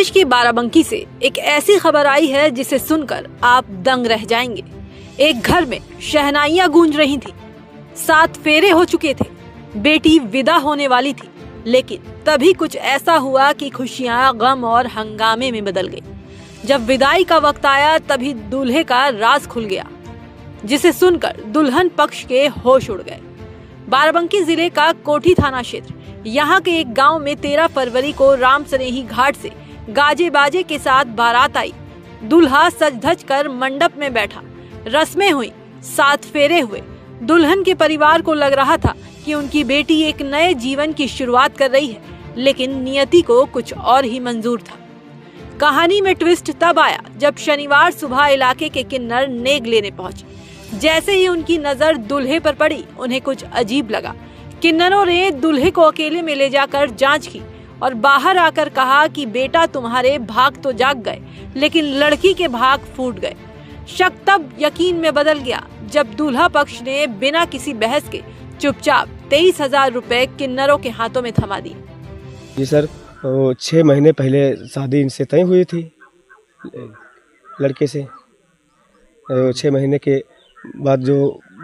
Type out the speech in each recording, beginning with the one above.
प्रदेश की बाराबंकी से एक ऐसी खबर आई है जिसे सुनकर आप दंग रह जाएंगे। एक घर में शहनाइयां गूंज रही थी, 7 फेरे हो चुके थे, बेटी विदा होने वाली थी, लेकिन तभी कुछ ऐसा हुआ कि खुशियां गम और हंगामे में बदल गई। जब विदाई का वक्त आया तभी दूल्हे का राज खुल गया, जिसे सुनकर दुल्हन पक्ष के होश उड़ गए। बाराबंकी जिले का कोठी थाना क्षेत्र यहाँ के एक गांव में 13 फरवरी को रामसनेही घाट से गाजे बाजे के साथ बारात आई। दूल्हा सज धज कर मंडप में बैठा, रस्में हुई, 7 फेरे हुए। दुल्हन के परिवार को लग रहा था कि उनकी बेटी एक नए जीवन की शुरुआत कर रही है, लेकिन नियति को कुछ और ही मंजूर था। कहानी में ट्विस्ट तब आया जब शनिवार सुबह इलाके के किन्नर नेग लेने पहुंचे। जैसे ही उनकी नजर दूल्हे पर पड़ी, उन्हें कुछ अजीब लगा। किन्नरों ने दूल्हे को अकेले में ले जाकर जांच की और बाहर आकर कहा कि बेटा तुम्हारे भाग तो जाग गए, लेकिन लड़की के भाग फूट गए। शक तब यकीन में बदल गया जब दूल्हा पक्ष ने बिना किसी बहस के चुपचाप 23,000 रुपए किन्नरों के हाथों में थमा दिए। जी सर, 6 महीने पहले शादी इनसे तय हुई थी लड़के से। 6 महीने के बाद जो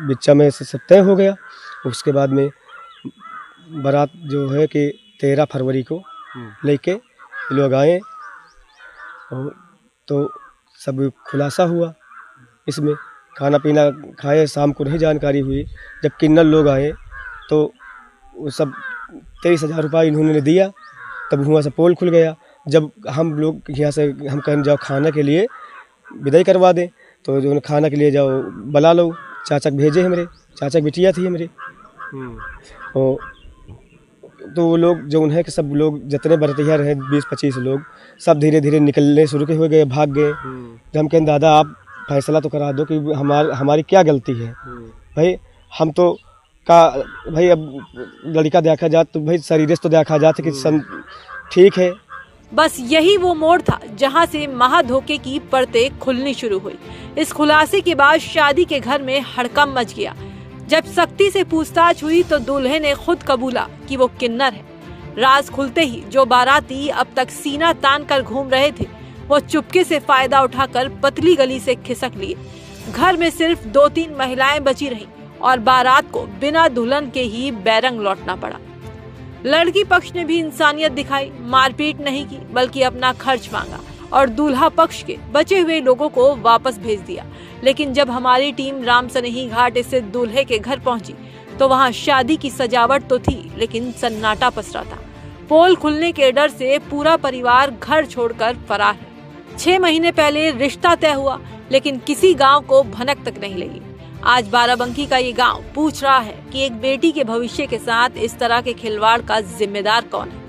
बिच्चा में से सब तय हो गया। उसके बाद में बारात जो है कि 13 फरवरी को लेके लोग आए, तो सब खुलासा हुआ। इसमें खाना पीना खाए, शाम को नहीं जानकारी हुई। जब किन्नर लोग आए तो वो सब 23,000 रुपये इन्होंने दिया। तब वहाँ से पोल खुल गया। जब हम लोग यहाँ से हम कहें जाओ खाना के लिए विदाई करवा दें, तो जो खाना के लिए जाओ बुला लो। चाचा भेजे हैं, मेरे चाचा की बिटिया थी मेरे। तो वो लोग जो उन्हें कि सब लोग जितने बरतिया रहे 20-25 लोग सब धीरे धीरे निकलने शुरू हो गए, भाग गए। जब हम कहें दादा आप फैसला तो करा दो कि हमारी क्या गलती है। भाई हम तो का भाई अब लड़का देखा जाए तो भाई शरीर तो देखा जाता कि ठीक है। बस यही वो मोड़ था जहां से महाधोखे की परतें खुलनी शुरू हुई। इस खुलासे के बाद शादी के घर में हड़कंप मच गया। जब सख्ती से पूछताछ हुई तो दूल्हे ने खुद कबूला कि वो किन्नर है। राज खुलते ही जो बाराती अब तक सीना तान कर घूम रहे थे, वो चुपके से फायदा उठाकर पतली गली से खिसक लिए। घर में सिर्फ 2-3 महिलाएं बची रहीं और बारात को बिना दुल्हन के ही बैरंग लौटना पड़ा। लड़की पक्ष ने भी इंसानियत दिखाई, मारपीट नहीं की बल्कि अपना खर्च मांगा और दूल्हा पक्ष के बचे हुए लोगों को वापस भेज दिया। लेकिन जब हमारी टीम रामसनेही घाट स्थित दूल्हे के घर पहुंची तो वहां शादी की सजावट तो थी, लेकिन सन्नाटा पसरा था। पोल खुलने के डर से पूरा परिवार घर छोड़कर फरार है। 6 महीने पहले रिश्ता तय हुआ, लेकिन किसी गांव को भनक तक नहीं लगी। आज बाराबंकी का ये गांव पूछ रहा है कि एक बेटी के भविष्य के साथ इस तरह के खिलवाड़ का जिम्मेदार कौन है।